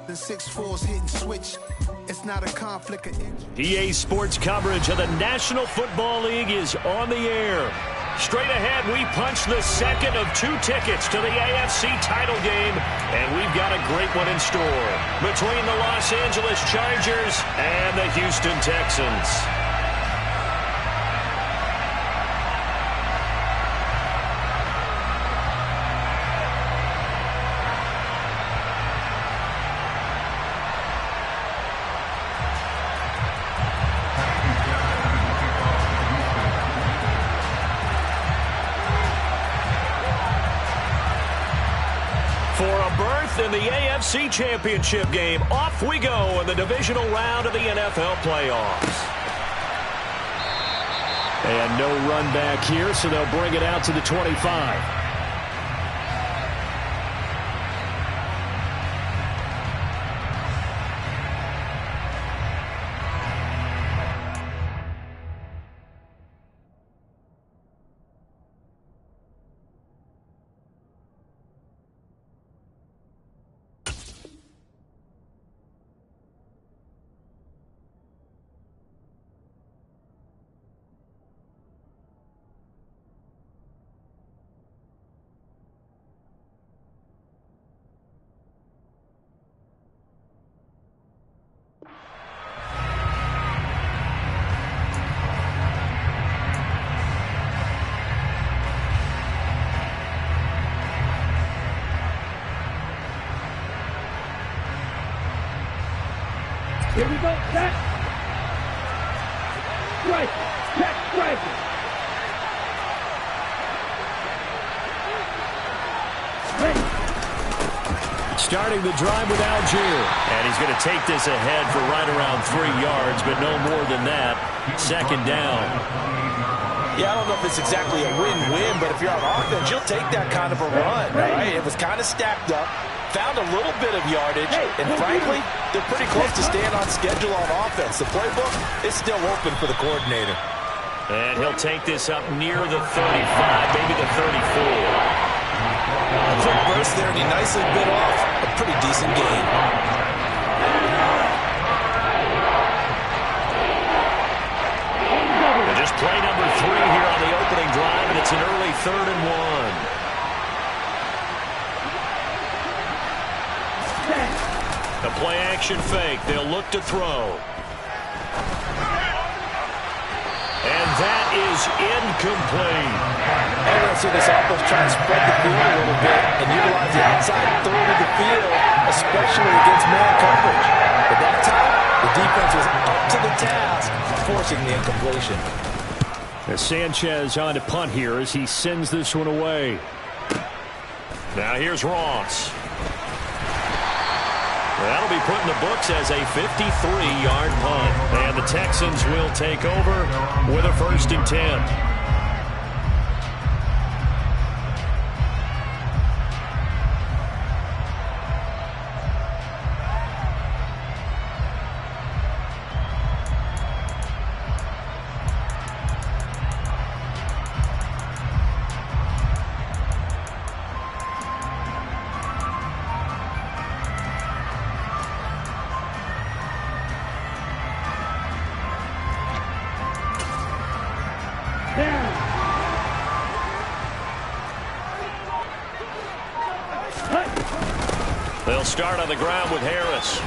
The 6'4's hitting switch. It's not a conflict of interest. EA Sports coverage of the National Football League is on the air. Straight ahead, we punch the second of 2 tickets to the AFC title game, and we've got a great one in store between the Los Angeles Chargers and the Houston Texans. In the AFC Championship game, off we go in the divisional round of the NFL playoffs. And no run back here, so they'll bring it out to the 25. Here we go, set. Strike, check, strike. Starting the drive with Algier. And he's going to take this ahead for right around 3 yards, but no more than that. Second down. Yeah, I don't know if it's exactly a win-win, but if you're on offense, you'll take that kind of a run, right? It was kind of stacked up. Found a little bit of yardage, and frankly, they're pretty close to staying on schedule on offense. The playbook is still open for the coordinator. And he'll take this up near the 35, maybe the 34. A quick burst there, and he nicely bit off a pretty decent gain. And just play number 3 here on the opening drive, and it's an early 3rd and 1. The play-action fake. They'll look to throw. And that is incomplete. And we'll see this offense try to spread the field a little bit and utilize the outside third of the field, especially against man coverage. But that time, the defense was up to the task, forcing the incompletion. As Sanchez on to punt here as he sends this one away. Now here's Ross. That'll be put in the books as a 53-yard punt. And the Texans will take over with a 1st and 10. They'll start on the ground with Harris.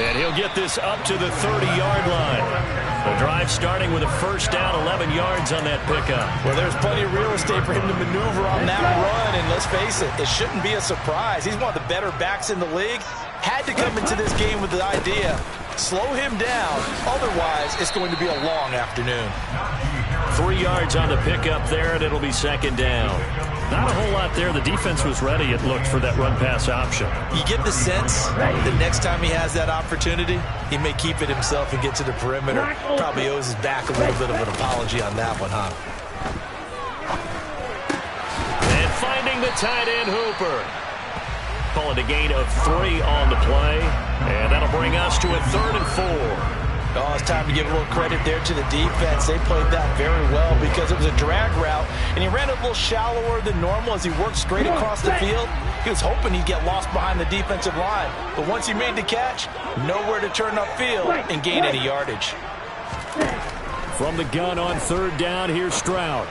And he'll get this up to the 30-yard line. The drive starting with a 1st down, 11 yards on that pickup. Well, there's plenty of real estate for him to maneuver on that run, and let's face it, it shouldn't be a surprise. He's one of the better backs in the league. Had to come into this game with the idea, slow him down, otherwise it's going to be a long afternoon. 3 yards on the pickup there, and it'll be 2nd down. Not a whole lot there. The defense was ready, it looked, for that run-pass option. You get the sense that next time he has that opportunity, he may keep it himself and get to the perimeter. Probably owes his back a little bit of an apology on that one, huh? And finding the tight end, Hooper. Calling a gain of 3 on the play. And that'll bring us to a 3rd and 4. Oh, it's time to give a little credit there to the defense. They played that very well because it was a drag route, and he ran it a little shallower than normal as he worked straight across the field. He was hoping he'd get lost behind the defensive line, but once he made the catch, nowhere to turn upfield and gain any yardage. From the gun on third down, here's Stroud.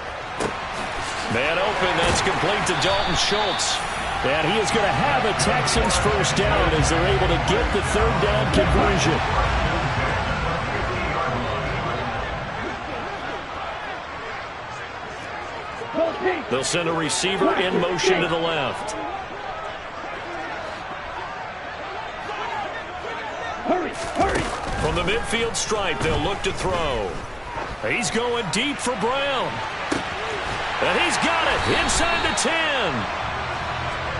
Man open, that's complete to Dalton Schultz. And he is going to have a Texans first down as they're able to get the third down conversion. They'll send a receiver in motion to the left. Hurry, hurry. From the midfield stripe, they'll look to throw. He's going deep for Brown. And he's got it inside the 10.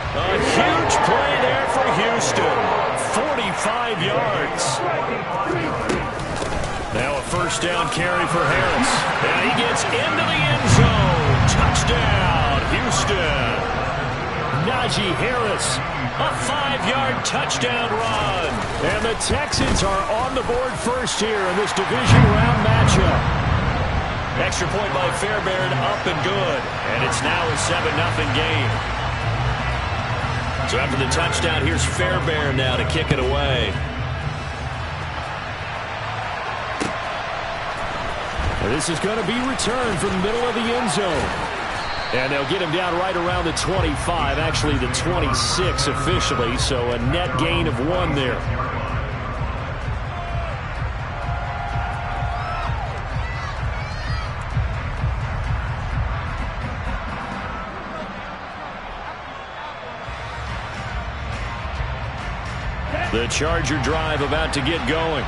A huge play there for Houston. 45 yards. Now a first down carry for Harris. And he gets into the end zone. Touchdown, Houston. Najee Harris, a 5-yard touchdown run. And the Texans are on the board first here in this division round matchup. Extra point by Fairbairn, up and good. And it's now a 7-0 game. So after the touchdown, here's Fairbairn now to kick it away. This is going to be returned from the middle of the end zone. And they'll get him down right around the 25, actually the 26 officially, so a net gain of 1 there. The Charger drive about to get going.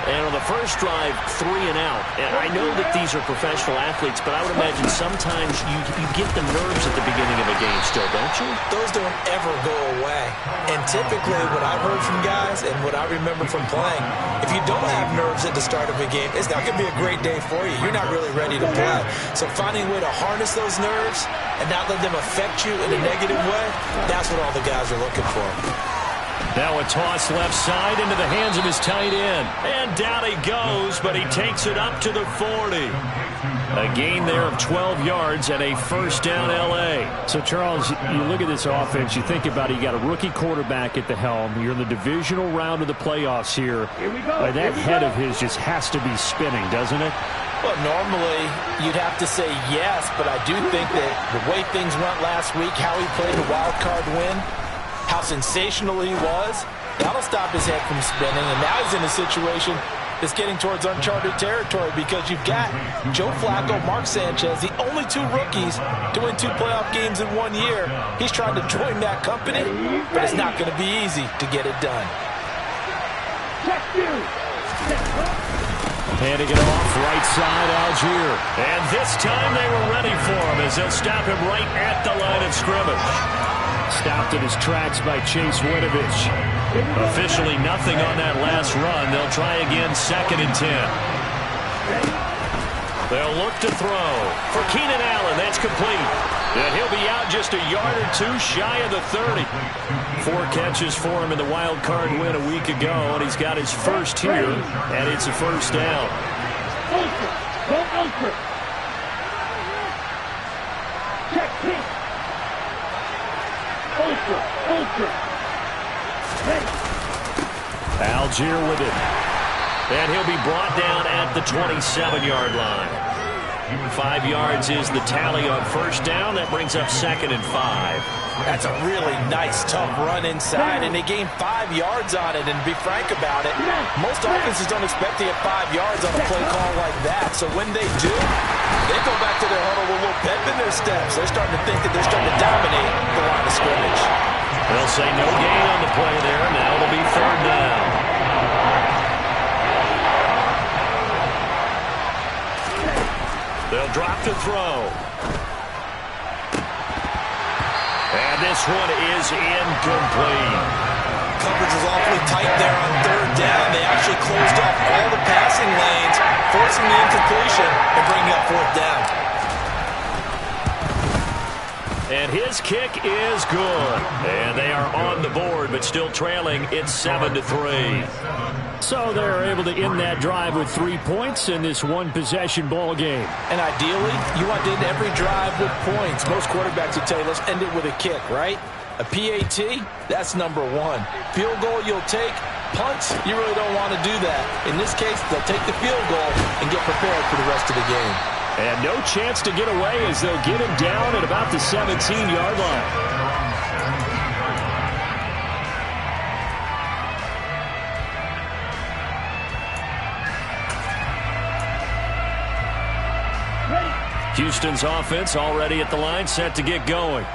And on the first drive, 3 and out. And I know that these are professional athletes, but I would imagine sometimes you get the nerves at the beginning of a game still, don't you? Those don't ever go away. And typically what I've heard from guys and what I remember from playing, if you don't have nerves at the start of a game, it's not going to be a great day for you. You're not really ready to play. So finding a way to harness those nerves and not let them affect you in a negative way, that's what all the guys are looking for. Now a toss left side into the hands of his tight end. And down he goes, but he takes it up to the 40. A gain there of 12 yards and a first down L.A. So, Charles, you look at this offense, you think about it, you got a rookie quarterback at the helm. You're in the divisional round of the playoffs here. Here we go. That head of his just has to be spinning, doesn't it? Well, normally you'd have to say yes, but I do think that the way things went last week, how he played the wild card win, how sensational he was, that'll stop his head from spinning. And now he's in a situation that's getting towards uncharted territory because you've got Joe Flacco, Mark Sanchez, the only 2 rookies to win 2 playoff games in 1 year. He's trying to join that company, but it's not going to be easy to get it done. Handing it off, right side, Algier. And this time they were ready for him as they'll stop him right at the line of scrimmage. Stopped in his tracks by Chase Winovich. Officially nothing on that last run. They'll try again, 2nd and 10. They'll look to throw for Keenan Allen. That's complete. And he'll be out just a yard or 2 shy of the 30. 4 catches for him in the wild card win a week ago, and he's got his first here, and it's a first down. Ultra. Go ultra. Check pink. Ultra. Ultra. Ready. Algier with it. And he'll be brought down at the 27-yard line. 5 yards is the tally on first down. That brings up 2nd and 5. That's a really nice, tough run inside, and they gained 5 yards on it. And to be frank about it, most offenses don't expect to get 5 yards on a play call like that. So when they do, they go back to their huddle with a little pep in their steps. They're starting to think that they're starting to dominate the line of scrimmage. They'll say no gain on the play there. Now it'll be 3rd down. They'll drop to throw. And this one is incomplete. Coverage was awfully tight there on 3rd down. They actually closed off all the passing lanes, forcing the incompletion and bringing up 4th down. And his kick is good. And they are on the board, but still trailing. It's 7-3. So they're able to end that drive with 3 points in this one-possession ball game. And ideally, you want to end every drive with points. Most quarterbacks would tell you, let's end it with a kick, right? A PAT, that's number one. Field goal you'll take. Punts, you really don't want to do that. In this case, they'll take the field goal and get prepared for the rest of the game. And no chance to get away as they'll get him down at about the 17-yard line. Houston's offense already at the line, set to get going.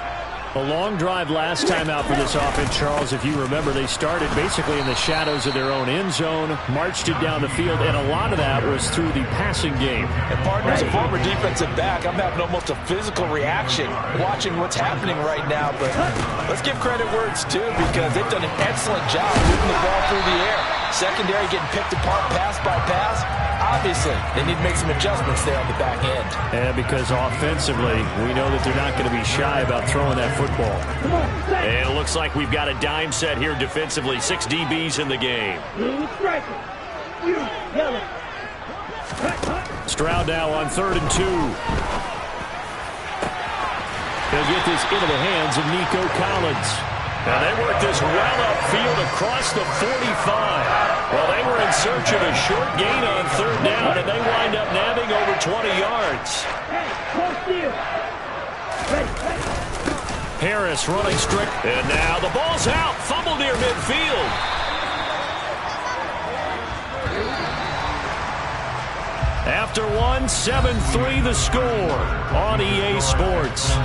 A long drive last time out for this offense, Charles. If you remember, they started basically in the shadows of their own end zone, marched it down the field, and a lot of that was through the passing game. And partner, as a former defensive back, I'm having almost a physical reaction watching what's happening right now. But let's give credit where it's due, because they've done an excellent job moving the ball through the air. Secondary getting picked apart pass by pass. Obviously, they need to make some adjustments there on the back end. And because offensively, we know that they're not going to be shy about throwing that football. And it looks like we've got a dime set here defensively. 6 DBs in the game. Stroud now on 3rd and 2. They'll get this into the hands of Nico Collins. Now they work this well upfield across the 45. Well, they were in search of a short gain on 3rd down, and they wind up nabbing over 20 yards. Harris running strict. And now the ball's out. Fumble near midfield. After one, 7-3 the score on EA Sports.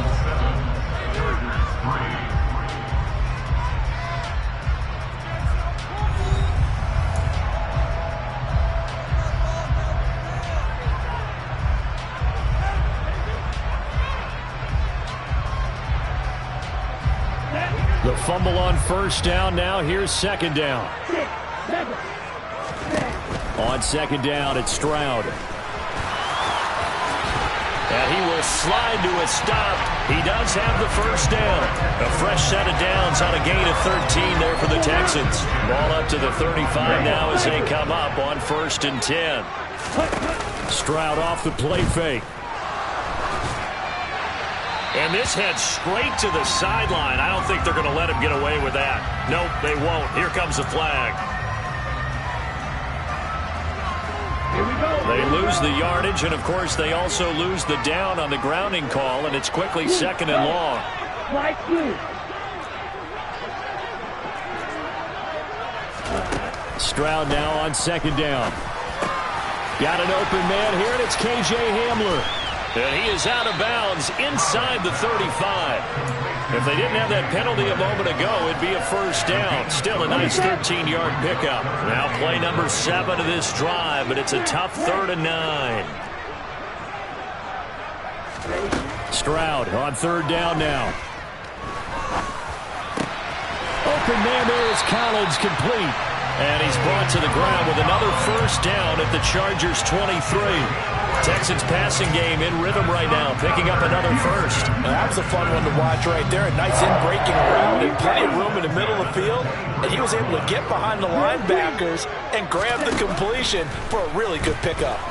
The fumble on 1st down. Now here's 2nd down. On 2nd down, it's Stroud. And he will slide to a stop. He does have the 1st down. A fresh set of downs on a gain of 13 there for the Texans. Ball up to the 35 now as they come up on 1st and 10. Stroud off the play fake. And this heads straight to the sideline. I don't think they're going to let him get away with that. Nope, they won't. Here comes the flag. Here we go. They lose the yardage, and, of course, they also lose the down on the grounding call, and it's quickly 2nd and long. Flag blue. Stroud now on 2nd down. Got an open man here, and it's K.J. Hamler. And he is out of bounds inside the 35. If they didn't have that penalty a moment ago, it'd be a 1st down. Still a nice 13-yard pickup. Now play number 7 of this drive, but it's a tough 3rd and 9. Stroud on 3rd down now. Open man there is Collins, complete. And he's brought to the ground with another 1st down at the Chargers' 23. Texans passing game in rhythm right now, picking up another 1st. Now, that was a fun one to watch right there. A nice in-breaking route and plenty of room in the middle of the field. And he was able to get behind the linebackers and grab the completion for a really good pickup.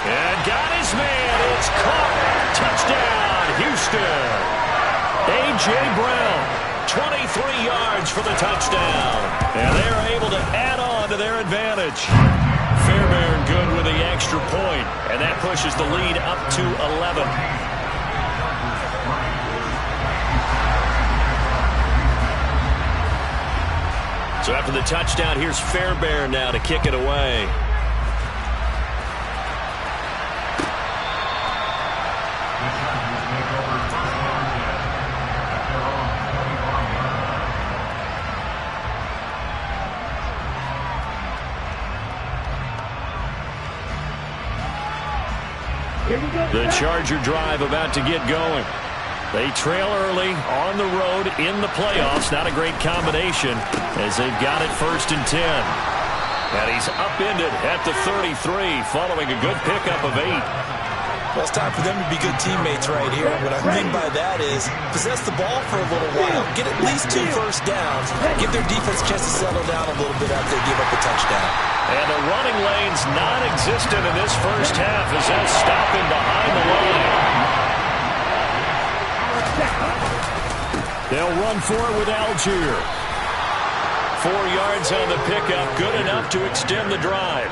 And got his man. It's caught. Touchdown, Houston. A.J. Brown, 23 yards for the touchdown. And they're able to add on to their advantage. Fairbairn good with the extra point, and that pushes the lead up to 11. So after the touchdown, here's Fairbairn now to kick it away. The Charger drive about to get going. They trail early on the road in the playoffs. Not a great combination as they've got it 1st and 10. And he's upended at the 33 following a good pickup of 8. Well, it's time for them to be good teammates right here. What I mean by that is possess the ball for a little while, get at least 2 first downs, give their defense a chance to settle down a little bit after they give up a touchdown. And the running lane's non-existent in this first half as they'll stop him behind the line. They'll run for it with Algier. 4 yards on the pickup, good enough to extend the drive.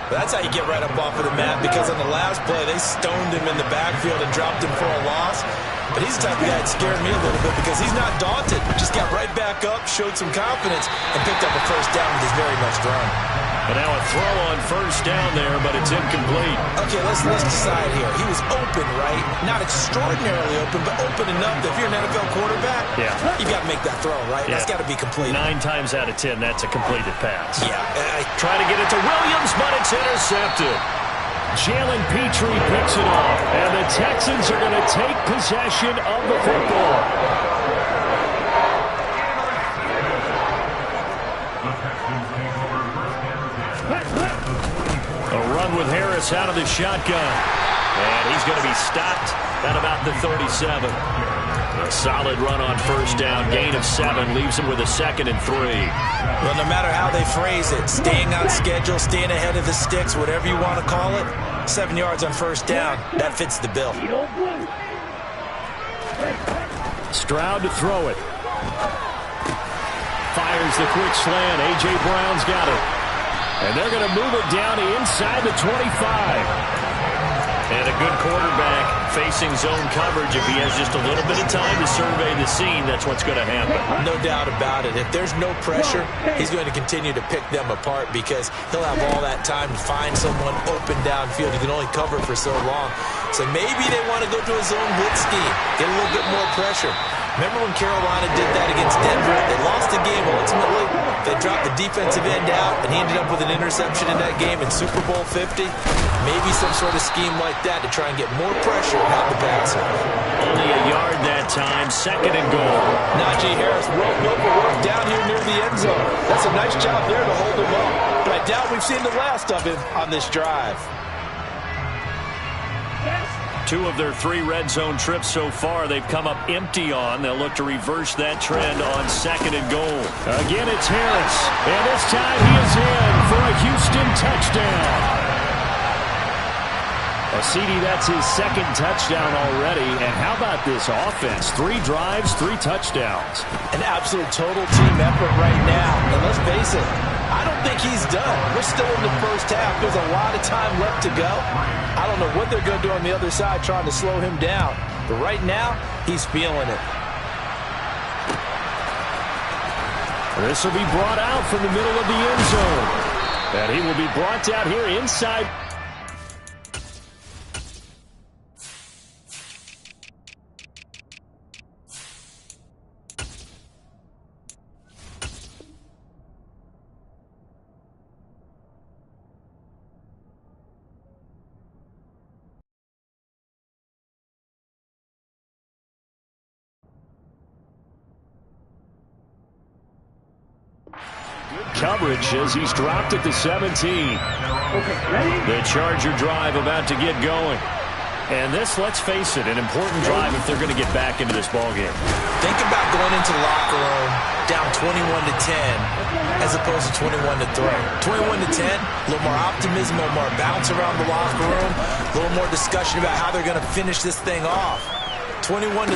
That's how you get right up off of the mat, because on the last play, they stoned him in the backfield and dropped him for a loss. But he's the type of guy that scared me a little bit because he's not daunted. Just got right back up, showed some confidence, and picked up a first down with his very next run. And now a throw on first down there, but it's incomplete. Okay, let's decide here. He was open, right? Not extraordinarily open, but open enough that if you're an NFL quarterback, you got to make that throw, right? That's got to be complete. 9 times out of 10, that's a completed pass. Yeah. Trying to get it to Williams, but it's intercepted. Jalen Petrie picks it off, and the Texans are going to take possession of the football. A run with Harris out of the shotgun. And he's going to be stopped at about the 37. A solid run on first down. Gain of 7 leaves him with a 2nd and 3. Well, no matter how they phrase it, staying on schedule, staying ahead of the sticks, whatever you want to call it, 7 yards on first down, that fits the bill. Stroud to throw it. Fires the quick slant. A.J. Brown's got it. And they're going to move it down inside the 25. And a good quarterback facing zone coverage. If he has just a little bit of time to survey the scene, that's what's going to happen. No doubt about it. If there's no pressure, he's going to continue to pick them apart because he'll have all that time to find someone open downfield. He can only cover for so long. So maybe they want to go to a zone blitz scheme, get a little bit more pressure. Remember when Carolina did that against Denver? They lost the game ultimately. They dropped the defensive end out, and he ended up with an interception in that game in Super Bowl 50. Maybe some sort of scheme like that to try and get more pressure and help the passer. Only a yard that time, 2nd and goal. Najee Harris broke over work down here near the end zone. That's a nice job there to hold him up. But I doubt we've seen the last of him on this drive. 2 of their 3 red zone trips so far they've come up empty on. They'll look to reverse that trend on 2nd and goal. Again, it's Harris. And this time he is in for a Houston touchdown. CD, that's his 2nd touchdown already. And how about this offense? 3 drives, 3 touchdowns. An absolute total team effort right now. And let's face it, I don't think he's done. We're still in the first half. There's a lot of time left to go. I don't know what they're going to do on the other side trying to slow him down. But right now, he's feeling it. This will be brought out from the middle of the end zone. And he will be brought out here inside. Coverage as he's dropped at the 17. The Charger drive about to get going. And this, let's face it, an important drive if they're going to get back into this ballgame. Think about going into the locker room down 21-10 as opposed to 21-3. 21-10, a little more optimism, a little more bounce around the locker room, a little more discussion about how they're going to finish this thing off. 21-3.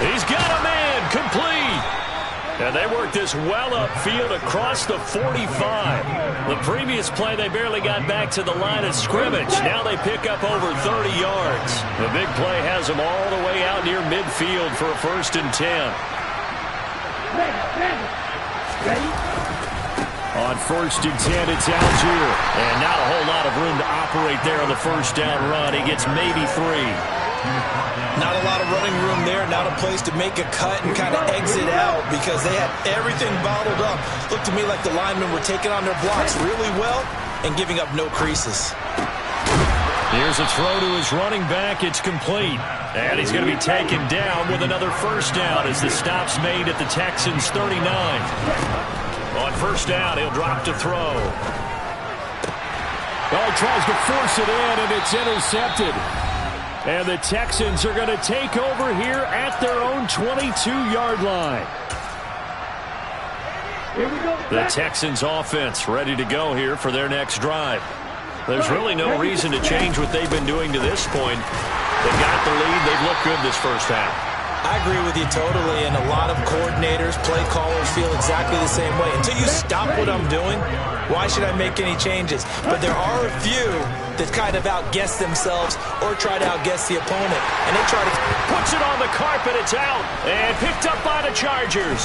He's got a man, complete. And they work this well upfield across the 45. The previous play, they barely got back to the line of scrimmage. Now they pick up over 30 yards. The big play has them all the way out near midfield for a 1st and 10. On 1st and 10, it's Algier. And not a whole lot of room to operate there on the first down run. He gets maybe 3. Not a lot of running room there, not a place to make a cut and kind of exit out because they had everything bottled up. Looked to me like the linemen were taking on their blocks really well and giving up no creases. Here's a throw to his running back. It's complete. And he's going to be taken down with another first down as the stop's made at the Texans' 39. On first down, he'll drop to throw. Oh, he tries to force it in, and it's intercepted. And the Texans are going to take over here at their own 22-yard line. Here we go. The Texans offense ready to go here for their next drive. There's really no reason to change what they've been doing to this point. They've got the lead. They've looked good this first half. I agree with you totally, and a lot of coordinators, play callers feel exactly the same way. Until you stop what I'm doing, why should I make any changes? But there are a few that kind of outguess themselves or try to outguess the opponent, and they try to... Puts it on the carpet. It's out and picked up by the Chargers.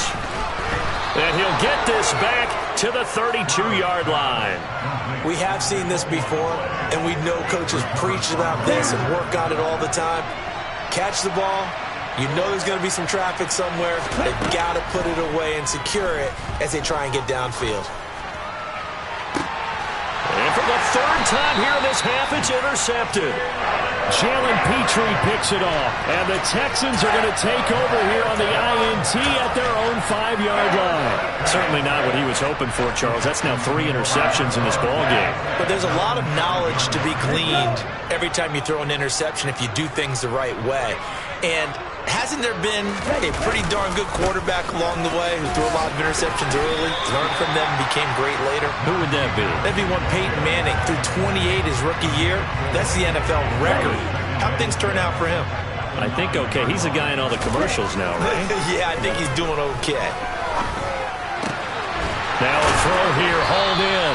And he'll get this back to the 32-yard line. We have seen this before, and we know coaches preach about this and work on it all the time. Catch the ball. You know there's going to be some traffic somewhere. They've got to put it away and secure it as they try and get downfield. And for the third time here in this half, it's intercepted. Jalen Petrie picks it off. And the Texans are going to take over here on the INT at their own 5-yard line. Certainly not what he was hoping for, Charles. That's now 3 interceptions in this ball game. But there's a lot of knowledge to be gleaned every time you throw an interception if you do things the right way. And hasn't there been a pretty darn good quarterback along the way who threw a lot of interceptions early, learned from them, and became great later? Who would that be? That'd be one Peyton Manning. Threw 28 his rookie year. That's the NFL record. How'd things turn out for him? I think okay. He's a guy in all the commercials now, right? Yeah, I think he's doing okay. Now a throw here, hauled in.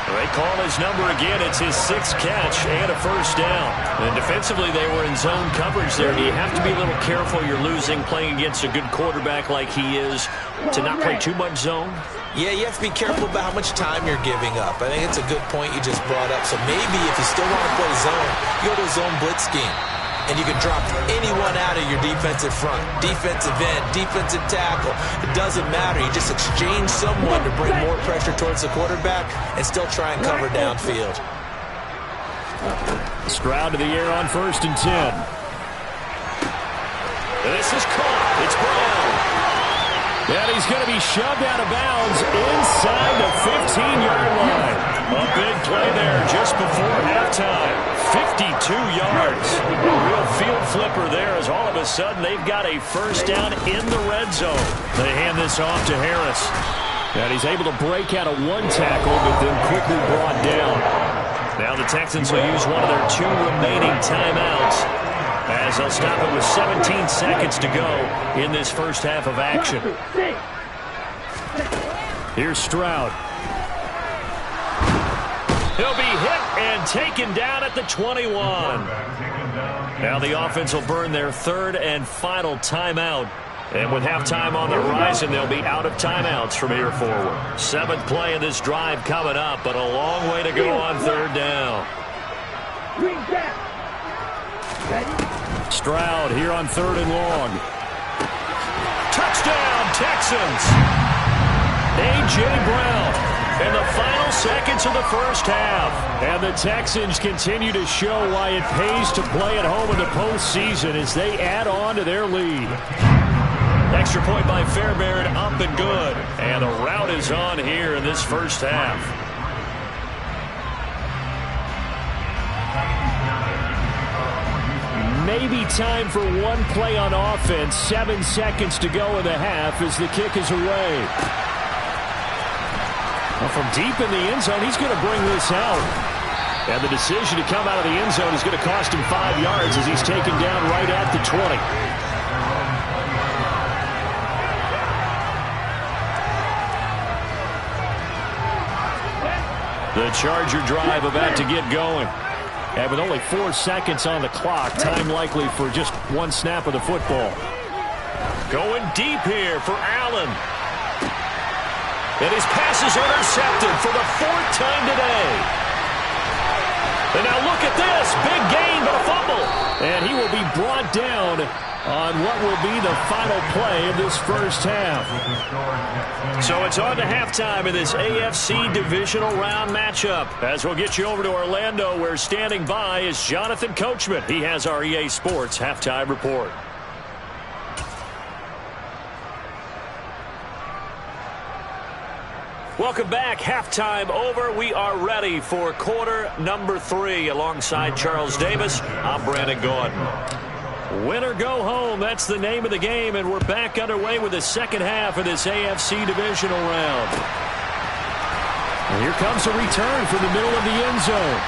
They call his number again. It's his 6th catch and a first down. And defensively, they were in zone coverage there. You have to be a little careful. You're losing playing against a good quarterback like he is to not play too much zone. Yeah, you have to be careful about how much time you're giving up. I think it's a good point you just brought up. So maybe if you still want to play zone, you go to a zone blitz scheme. And you can drop anyone out of your defensive front. Defensive end, defensive tackle. It doesn't matter. You just exchange someone to bring more pressure towards the quarterback and still try and cover downfield. Stroud to the air on 1st and 10. This is caught. It's Brown. And he's going to be shoved out of bounds inside the 15-yard line. A big play there just before halftime. 52 yards. A real field flipper there as all of a sudden they've got a first down in the red zone. They hand this off to Harris. And he's able to break out a 1 tackle, but then quickly brought down. Now the Texans will use one of their 2 remaining timeouts as they'll stop it with 17 seconds to go in this first half of action. Here's Stroud. He'll be hit and taken down at the 21. Now the offense will burn their 3rd and final timeout. And with halftime on the horizon, they'll be out of timeouts from here forward. 7th play of this drive coming up, but a long way to go on 3rd down. Stroud here on 3rd and long. Touchdown, Texans! A.J. Brown. In the final seconds of the first half. And the Texans continue to show why it pays to play at home in the postseason as they add on to their lead. Extra point by Fairbairn, up and good. And the rout is on here in this first half. Maybe time for one play on offense. 7 seconds to go in the half as the kick is away. From deep in the end zone, he's going to bring this out. And the decision to come out of the end zone is going to cost him 5 yards as he's taken down right at the 20. The Charger drive about to get going. And with only 4 seconds on the clock, time likely for just 1 snap of the football. Going deep here for Allen. And his pass is intercepted for the 4th time today. And now look at this. Big gain, but a fumble. And he will be brought down on what will be the final play of this first half. So it's on to halftime in this AFC divisional round matchup. As we'll get you over to Orlando, where standing by is Jonathan Coachman. He has our EA Sports halftime report. Welcome back. Halftime over. We are ready for quarter number 3. Alongside Charles Davis, I'm Brandon Gaudin. Win or go home, that's the name of the game, and we're back underway with the second half of this AFC divisional round. And here comes a return from the middle of the end zone.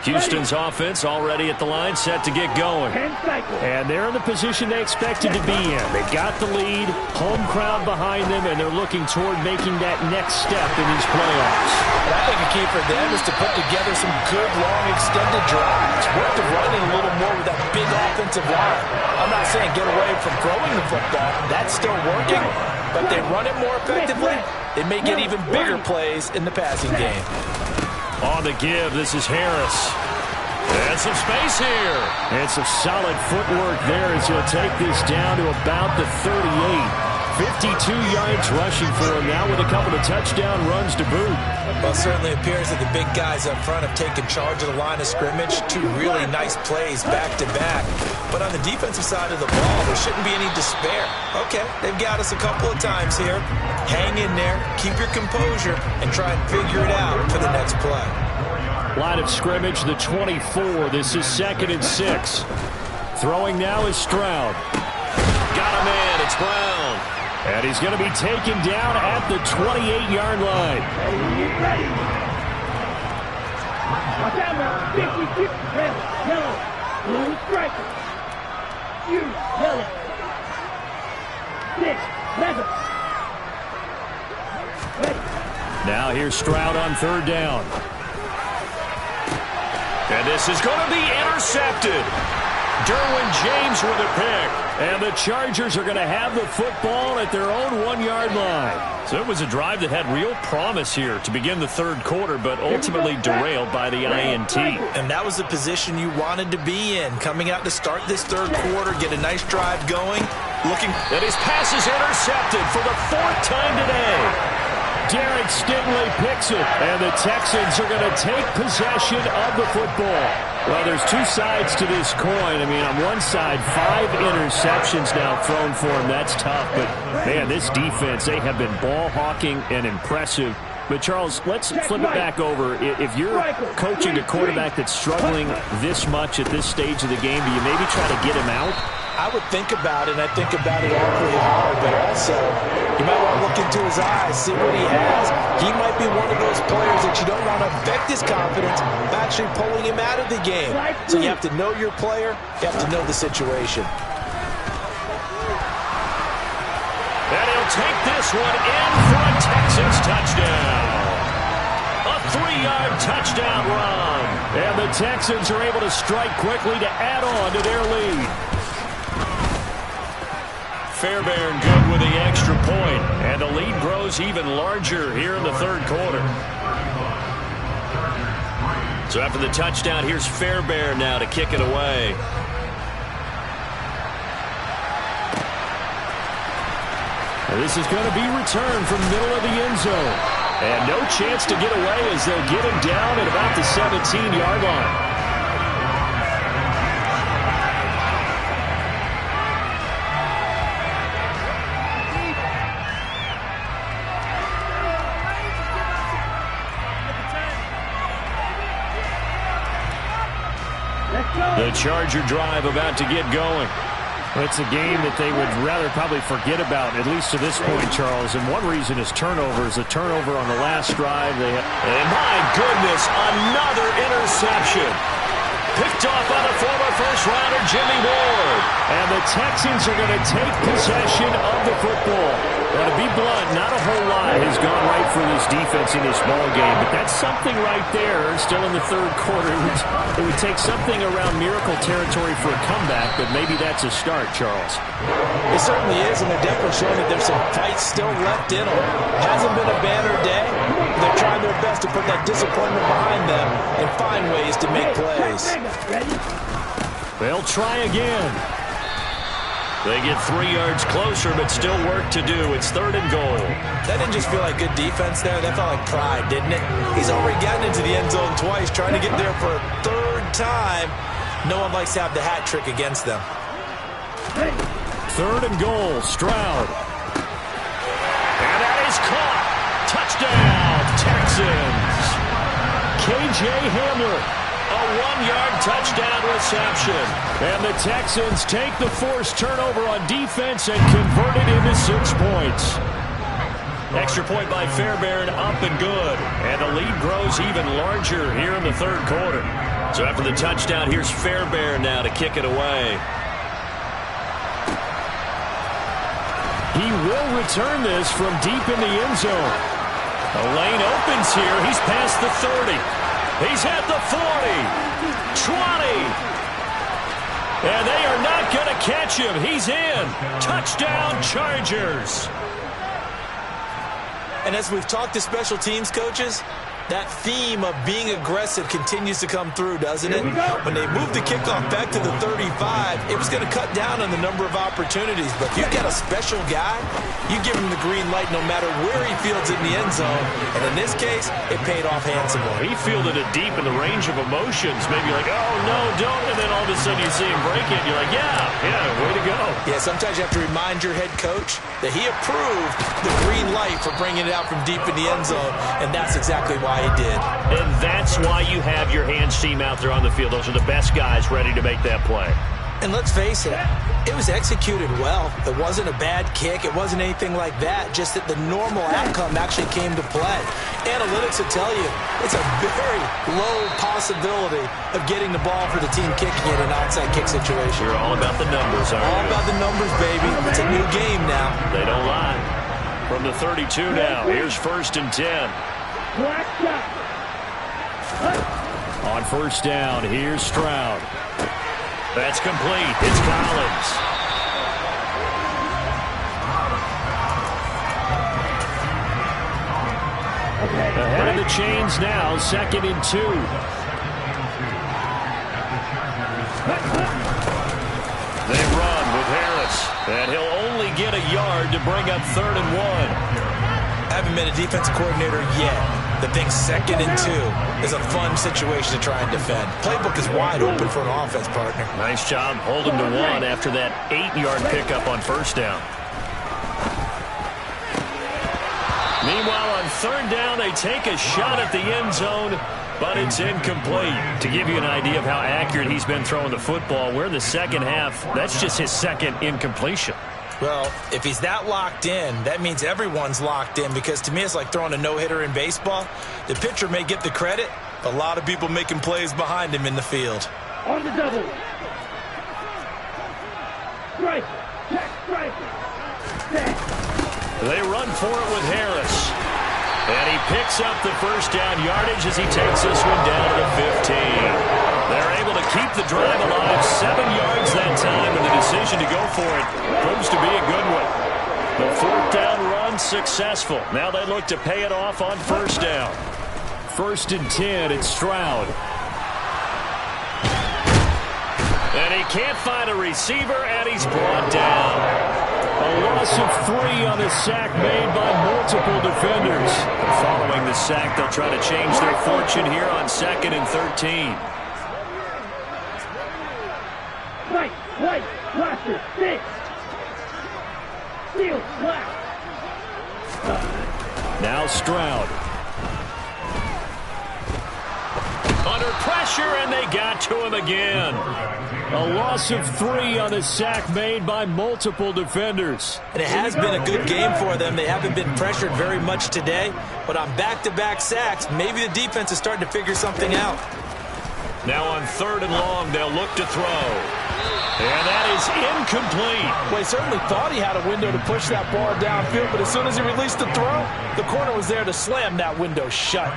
Houston's offense already at the line, set to get going. And they're in the position they expected to be in. They got the lead, home crowd behind them, and they're looking toward making that next step in these playoffs. And I think a key for them is to put together some good, long, extended drives. Work the running a little more with that big offensive line. I'm not saying get away from throwing the football. That's still working. But they run it more effectively, they may get even bigger plays in the passing game. On the give, this is Harris. And some space here. And some solid footwork there as he'll take this down to about the 38. 52 yards rushing for him now with a couple of touchdown runs to boot. Well, it certainly appears that the big guys up front have taken charge of the line of scrimmage. 2 really nice plays back-to-back. But on the defensive side of the ball, there shouldn't be any despair. Okay, they've got us a couple of times here. Hang in there, keep your composure, and try and figure it out for the next play. Line of scrimmage, the 24. This is 2nd and 6. Throwing now is Stroud. Got a man, it's Brown. And he's going to be taken down at the 28-yard line. Ready. Watch out now. 50, red, yellow, blue striker. You, yellow. 6, 11. Ready. Now here's Stroud on 3rd down. And this is going to be intercepted. Derwin James with a pick. And the Chargers are going to have the football at their own 1-yard line. So it was a drive that had real promise here to begin the 3rd quarter, but ultimately derailed by the INT. And that was the position you wanted to be in. Coming out to start this 3rd quarter, get a nice drive going. And his pass is intercepted for the 4th time today. Derek Stingley picks it, and the Texans are going to take possession of the football. Well, there's 2 sides to this coin. I mean, on one side, 5 interceptions now thrown for him. That's tough, but, man, this defense, they have been ball hawking and impressive. But, Charles, let's flip it back over. If you're coaching a quarterback that's struggling this much at this stage of the game, do you maybe try to get him out? I would think about it, and I think about it awfully hard, but also you might want to look into his eyes, see what he has. He might be one of those players that you don't want to affect his confidence by actually pulling him out of the game. So you have to know your player, you have to know the situation. And he'll take this one in for a Texans touchdown. A 3-yard touchdown run. And the Texans are able to strike quickly to add on to their lead. Fairbairn good with the extra point, and the lead grows even larger here in the 3rd quarter. So after the touchdown, here's Fairbairn now to kick it away. And this is going to be returned from the middle of the end zone. And no chance to get away as they'll get him down at about the 17-yard line. The Charger drive about to get going. It's a game that they would rather probably forget about, at least to this point, Charles. And one reason is turnovers. A turnover on the last drive. And my goodness, another interception. Picked off by the former first-rounder Jimmy Ward. And the Texans are going to take possession of the football. Well, to be blunt, not a whole lot has gone right for this defense in this ball game, but that's something right there. Still in the 3rd quarter, it would take something around miracle territory for a comeback, but maybe that's a start, Charles. It certainly is, and they're definitely showing that there's some fight still left in them. Hasn't been a banner day. They're trying their best to put that disappointment behind them and find ways to make plays. They'll try again. They get 3 yards closer, but still work to do. It's 3rd and goal. That didn't just feel like good defense there. That felt like pride, didn't it? He's already gotten into the end zone twice, trying to get there for a 3rd time, no one likes to have the hat trick against them. 3rd and goal, Stroud. And that is caught. Touchdown, Texans. KJ Hamler, a 1-yard touchdown reception. And the Texans take the forced turnover on defense and convert it into 6 points. Extra point by Fairbairn, up and good. And the lead grows even larger here in the 3rd quarter. So after the touchdown, here's Fairbairn now to kick it away. He will return this from deep in the end zone. A lane opens here. He's past the 30. He's at the 40. 20. And they are not going to catch him. He's in. Touchdown, Chargers. And as we've talked to special teams coaches, that theme of being aggressive continues to come through, doesn't it? When they moved the kickoff back to the 35, it was going to cut down on the number of opportunities. But if you've got a special guy, you give him the green light no matter where he fields it in the end zone. And in this case, it paid off handsomely. He fielded it deep in the range of emotions. Maybe like, oh, no, don't. And then all of a sudden you see him break it. And you're like, yeah, way to go. Yeah, sometimes you have to remind your head coach that he approved the green light for bringing it out from deep in the end zone. And that's exactly why he did. And that's why you have your hands team out there on the field. Those are the best guys ready to make that play. And let's face it, it was executed well. It wasn't a bad kick. It wasn't anything like that. Just that the normal outcome actually came to play. Analytics will tell you it's a very low possibility of getting the ball for the team kicking it in an onside kick situation. You're all about the numbers, aren't you? All about the numbers, baby. It's a new game now. They don't lie. From the 32 now, here's 1st and 10. On 1st down, here's Stroud. That's complete. It's Collins. Ahead of the chains now, 2nd and 2. They run with Harris, and he'll only get a yard to bring up 3rd and 1. I haven't been a defensive coordinator yet that thinks 2nd and 2 is a fun situation to try and defend. Playbook is wide open for an offense, partner. Nice job holding to 1 after that 8-yard pickup on 1st down. Meanwhile, on 3rd down, they take a shot at the end zone, but it's incomplete. To give you an idea of how accurate he's been throwing the football, we're in the second half. That's just his 2nd incompletion. Well, if he's that locked in, that means everyone's locked in, because to me it's like throwing a no-hitter in baseball. The pitcher may get the credit, but a lot of people making plays behind him in the field. On the double. Strike. Check strike. They run for it with Harris. And he picks up the 1st down yardage as he takes this one down to the 15. They're able to keep the drive alive, 7 yards that time, and the decision to go for it proves to be a good one. The 4th down run successful. Now they look to pay it off on 1st down. 1st and 10, it's Stroud. And he can't find a receiver, and he's brought down. A loss of 3 on the sack made by multiple defenders. Following the sack, they'll try to change their fortune here on 2nd and 13. White, blaster, 6. Steel, black. Now Stroud. Under pressure, and they got to him again. A loss of 3 on the sack made by multiple defenders. And it has been a good game for them. They haven't been pressured very much today, but on back-to-back sacks, maybe the defense is starting to figure something out. Now on 3rd and long, they'll look to throw. And that is incomplete. Well, he certainly thought he had a window to push that ball downfield, but as soon as he released the throw, the corner was there to slam that window shut.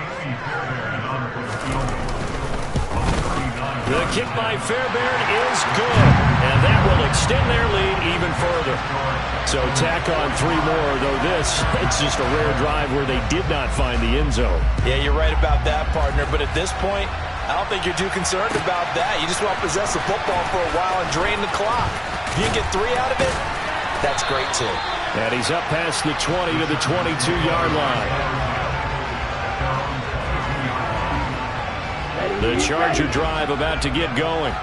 The kick by Fairbairn is good, and that will extend their lead even further. So tack on 3 more, though it's just a rare drive where they did not find the end zone. Yeah, you're right about that, partner, but at this point, I don't think you're too concerned about that. You just want to possess the football for a while and drain the clock. If you can get 3 out of it, that's great too. And he's up past the 20 to the 22-yard line. Ready, The Charger drive about to get going.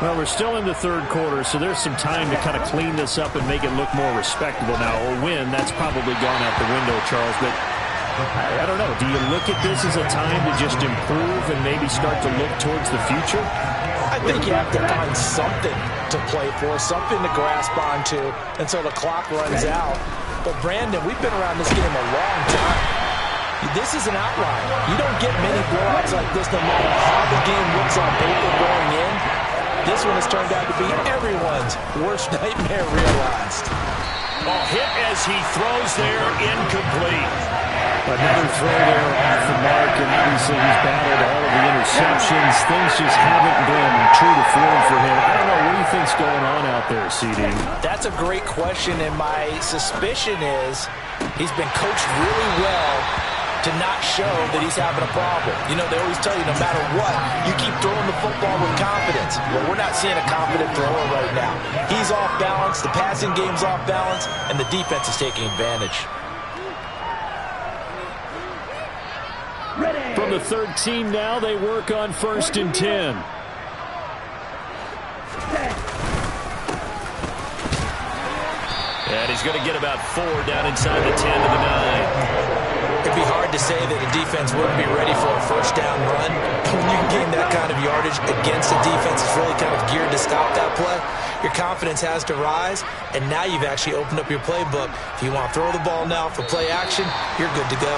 Well, we're still in the third quarter, so there's some time to kind of clean this up and make it look more respectable now. A win, that's probably gone out the window, Charles, but I don't know. Do you look at this as a time to just improve and maybe start to look towards the future? I think you have to find something to play for, something to grasp onto until the clock runs out. But, Brandon, we've been around this game a long time. This is an outlier. You don't get many blowouts like this no matter how the game looks on paper going in. This one has turned out to be everyone's worst nightmare realized. Oh, hit as he throws there, incomplete. Another throw there off the mark, and obviously he's battled all of the interceptions. Things just haven't been true to form for him. I don't know, what do you think's going on out there, CD? That's a great question, and my suspicion is he's been coached really well to not show that he's having a problem. You know, they always tell you no matter what, you keep throwing the football with confidence. Well, we're not seeing a confident thrower right now. He's off balance, the passing game's off balance, and the defense is taking advantage. From the 13 now, they work on 1st and 10. And he's going to get about 4 down inside the 10 to the 9. It'd be hard to say that the defense wouldn't be ready for a first down run. When you gain that kind of yardage against a defense that's really kind of geared to stop that play, your confidence has to rise, and now you've actually opened up your playbook. If you want to throw the ball now for play action, you're good to go.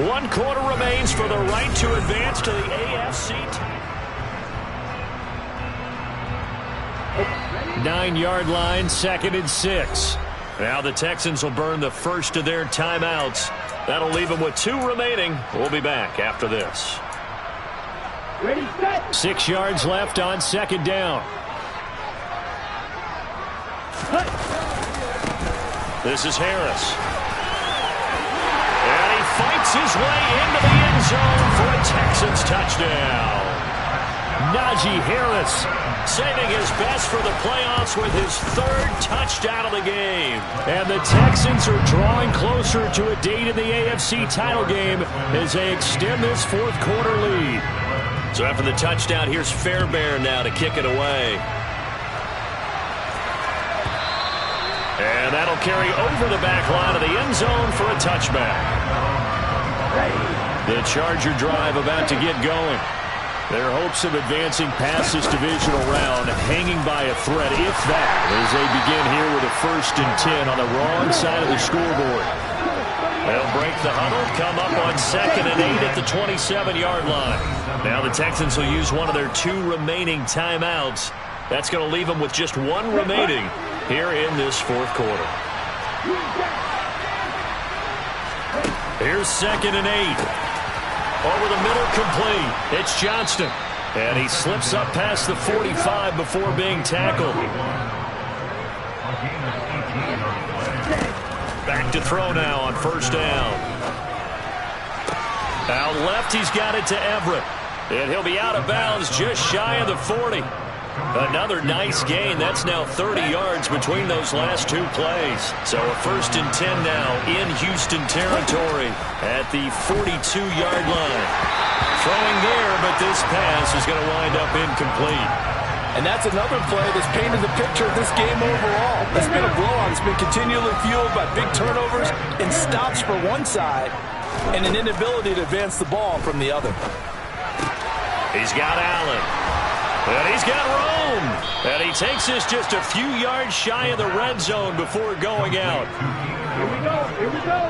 1 quarter remains for the right to advance to the AFC. 9-yard line, 2nd and 6. Now the Texans will burn the first of their timeouts. That'll leave them with 2 remaining. We'll be back after this. Ready, set. 6 yards left on 2nd down. This is Harris. And he fights his way into the end zone for a Texans touchdown. Najee Harris saving his best for the playoffs with his 3rd touchdown of the game. And the Texans are drawing closer to a date in the AFC title game as they extend this 4th quarter lead. So after the touchdown, here's Fairbairn now to kick it away. And that'll carry over the back line of the end zone for a touchback. The Charger drive about to get going. Their hopes of advancing past this divisional round hanging by a thread, if that, as they begin here with a 1st and 10 on the wrong side of the scoreboard. They'll break the huddle, come up on 2nd and 8 at the 27-yard line. Now the Texans will use one of their 2 remaining timeouts. That's going to leave them with just 1 remaining here in this 4th quarter. Here's 2nd and 8. Over the middle, complete. It's Johnston. And he slips up past the 45 before being tackled. Back to throw now on 1st down. Out left, he's got it to Everett. And he'll be out of bounds just shy of the 40. Another nice gain. That's now 30 yards between those last 2 plays. So a 1st and 10 now in Houston territory at the 42-yard line. Throwing there, but this pass is going to wind up incomplete. And that's another play that's painted the picture of this game overall. It's been a blowout. It's been continually fueled by big turnovers and stops for one side and an inability to advance the ball from the other. He's got Allen. And he's got Rome. And he takes this just a few yards shy of the red zone before going out. Here we go. Here we go.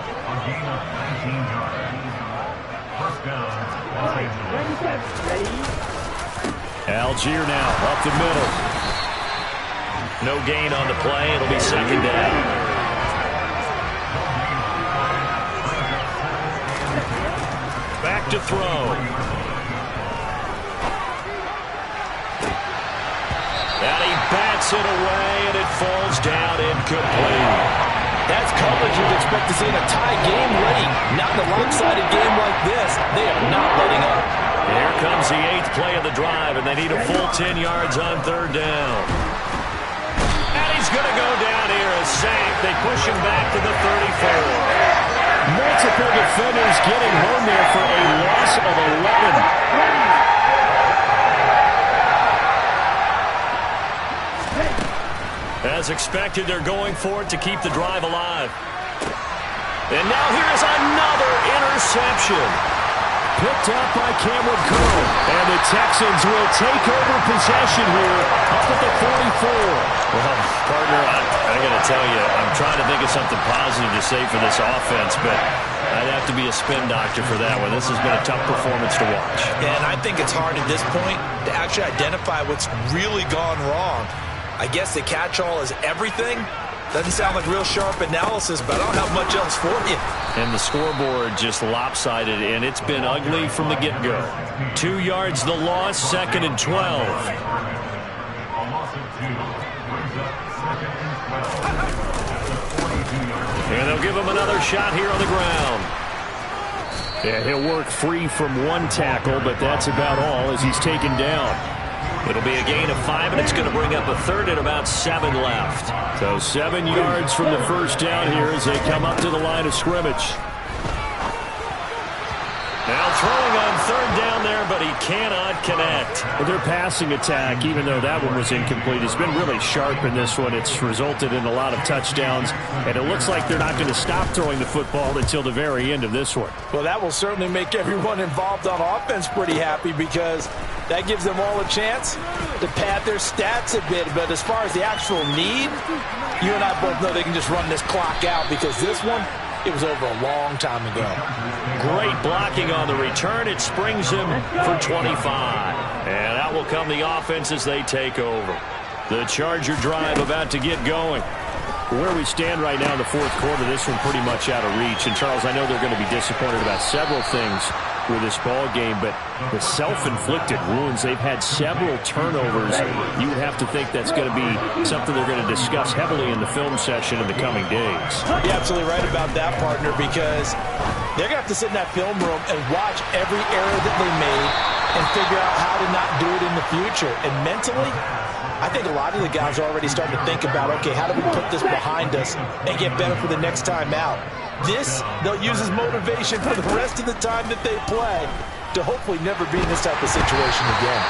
Ready, set. Ready. Algier now up the middle. No gain on the play. It'll be 2nd down. Back to throw. And he bats it away, and it falls down incomplete. That's coverage you'd expect to see in a tie game late. Not in a lopsided game like this. They are not letting up. Here comes the 8th play of the drive, and they need a full 10 yards on 3rd down. And he's going to go down here, a sack. They push him back to the 34. Multiple defenders getting home there for a loss of 11. As expected, they're going for it to keep the drive alive. And now here's another interception. Picked up by Cameron Curl. And the Texans will take over possession here up at the 44. Well, partner, I got to tell you, I'm trying to think of something positive to say for this offense, but I'd have to be a spin doctor for that one. This has been a tough performance to watch. And I think it's hard at this point to actually identify what's really gone wrong. I guess the catch-all is everything. Doesn't sound like real sharp analysis, but I don't have much else for you. And the scoreboard just lopsided, and it's been ugly from the get-go. 2 yards the loss, 2nd and 12. And they'll give him another shot here on the ground. Yeah, he'll work free from one tackle, but that's about all as he's taken down. It'll be a gain of 5, and it's going to bring up a 3rd and about 7 left. So 7 yards from the first down here as they come up to the line of scrimmage. Now throwing on 3rd down there, but he cannot connect. Well, their passing attack, even though that one was incomplete, has been really sharp in this one. It's resulted in a lot of touchdowns, and it looks like they're not going to stop throwing the football until the very end of this one. Well, that will certainly make everyone involved on offense pretty happy because that gives them all a chance to pad their stats a bit. But as far as the actual need, you and I both know they can just run this clock out because this one, it was over a long time ago. Great blocking on the return. It springs him for 25. And out will come the offense as they take over. The Charger drive about to get going. Where we stand right now in the fourth quarter, this one pretty much out of reach. And, Charles, I know they're going to be disappointed about several things with this ball game, but the self-inflicted wounds, they've had several turnovers. You would have to think that's going to be something they're going to discuss heavily in the film session in the coming days. You're absolutely right about that, partner, because they're going to have to sit in that film room and watch every error that they made and figure out how to not do it in the future. And mentally, I think a lot of the guys are already starting to think about, okay, how do we put this behind us and get better for the next time out? This, they'll use as motivation for the rest of the time that they play to hopefully never be in this type of situation again.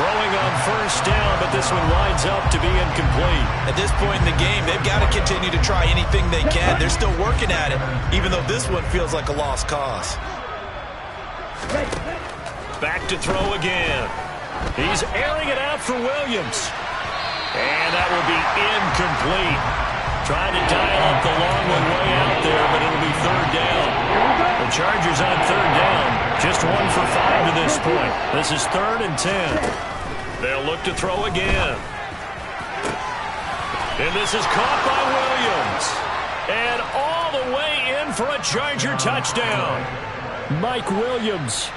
Throwing on 1st down, but this one winds up to be incomplete. At this point in the game, they've got to continue to try anything they can. They're still working at it, even though this one feels like a lost cause. Back to throw again. He's airing it out for Williams. And that will be incomplete. Trying to dial up the long one way out there, but it'll be 3rd down. The Chargers on 3rd down. Just 1 for 5 to this point. This is 3rd and 10. They'll look to throw again. And this is caught by Williams. And all the way in for a Charger touchdown. Mike Williams,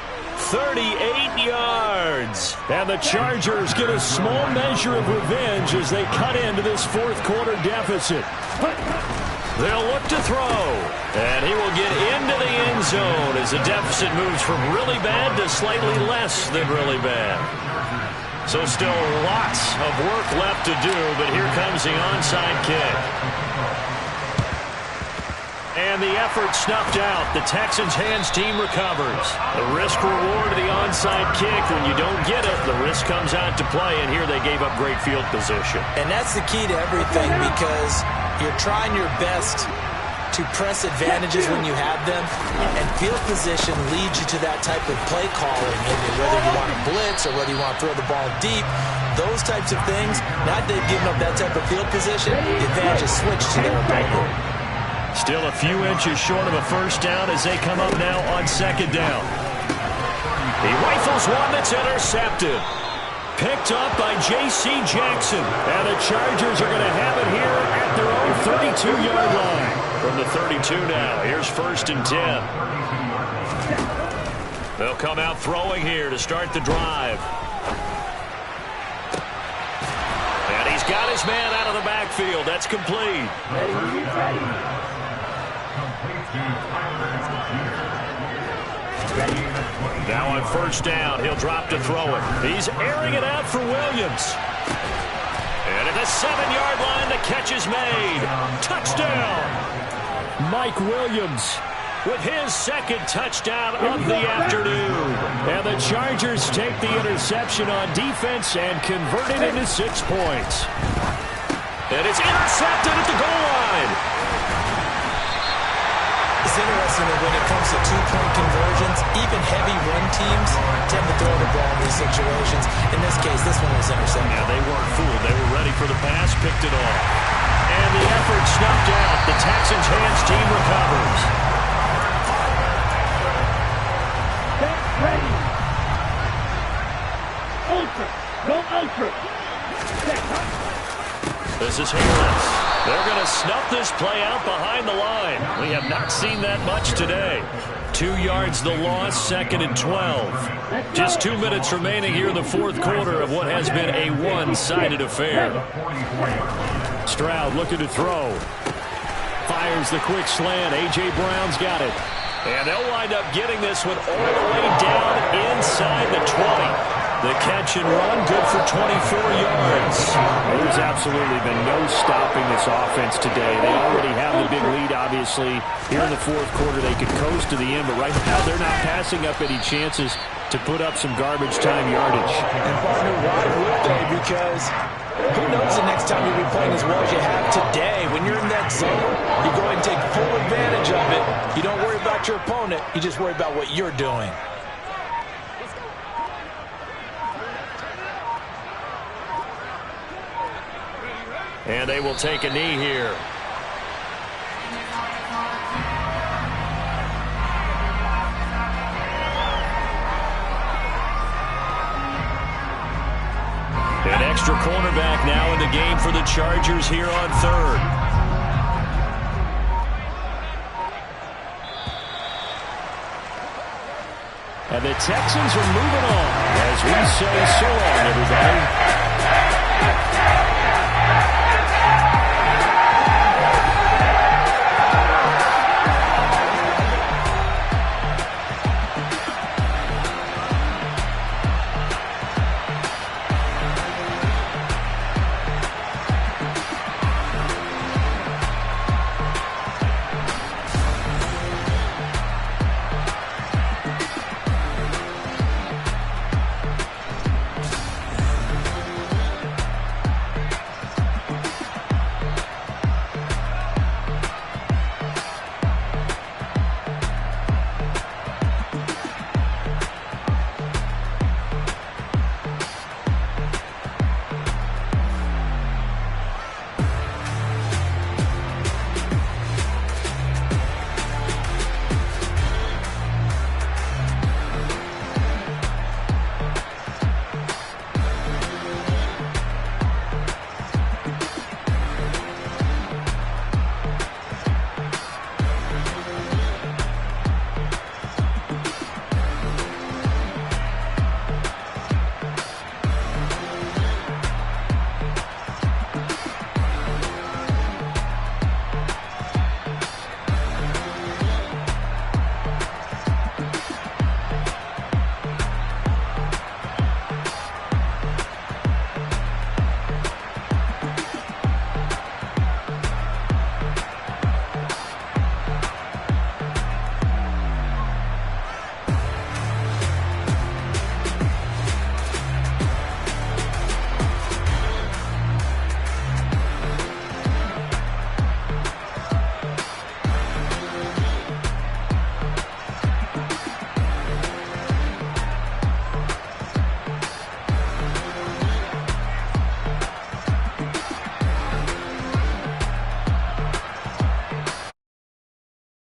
38 yards. And the Chargers get a small measure of revenge as they cut into this fourth quarter deficit. They'll look to throw. And he will get into the end zone as the deficit moves from really bad to slightly less than really bad. So still lots of work left to do, but here comes the onside kick. And the effort snuffed out. The Texans' hands team recovers. The risk reward of the onside kick. When you don't get it, the risk comes out to play, and here they gave up great field position. And that's the key to everything because you're trying your best to press advantages when you have them, and field position leads you to that type of play calling, and whether you want to blitz or whether you want to throw the ball deep, those types of things, now that they've given up that type of field position, the advantage is switched to their opponent. Still a few inches short of a 1st down as they come up now on 2nd down. He rifles one that's intercepted. Picked up by J.C. Jackson. And the Chargers are going to have it here at their own 32-yard line. From the 32 now, here's 1st and 10. They'll come out throwing here to start the drive. And he's got his man out of the backfield. That's complete. Now on 1st down, he'll drop to throw it. He's airing it out for Williams. And at the 7-yard line, the catch is made. Touchdown! Mike Williams with his 2nd touchdown of the afternoon. And the Chargers take the interception on defense and convert it into 6 points. And it's intercepted at the goal line. It's interesting that when it comes to two-point conversions, even heavy run teams tend to throw the ball in these situations. In this case, this one was intercepted. Yeah, they weren't fooled. They were ready for the pass, picked it off. And the effort snuffed out. The Texans' hands team recovers. Get ready. Ultra. Go ultra. This is Harris. They're going to snuff this play out behind the line. We have not seen that much today. 2 yards the loss, 2nd and 12. Just 2 minutes remaining here in the fourth quarter of what has been a one-sided affair. Stroud looking to throw. Fires the quick slant. A.J. Brown's got it. And they'll wind up getting this one all the way down inside the 20. The catch and run, good for 24 yards. There's absolutely been no stopping this offense today. They already have the big lead, obviously. Here in the fourth quarter, they could coast to the end, but right now they're not passing up any chances to put up some garbage time yardage. And partner, why would they? Because who knows the next time you'll be playing as well as you have today. When you're in that zone, you go ahead and take full advantage of it. You don't worry about your opponent. You just worry about what you're doing. And they will take a knee here. An extra cornerback now in the game for the Chargers here on third. And the Texans are moving on as we say so long, everybody.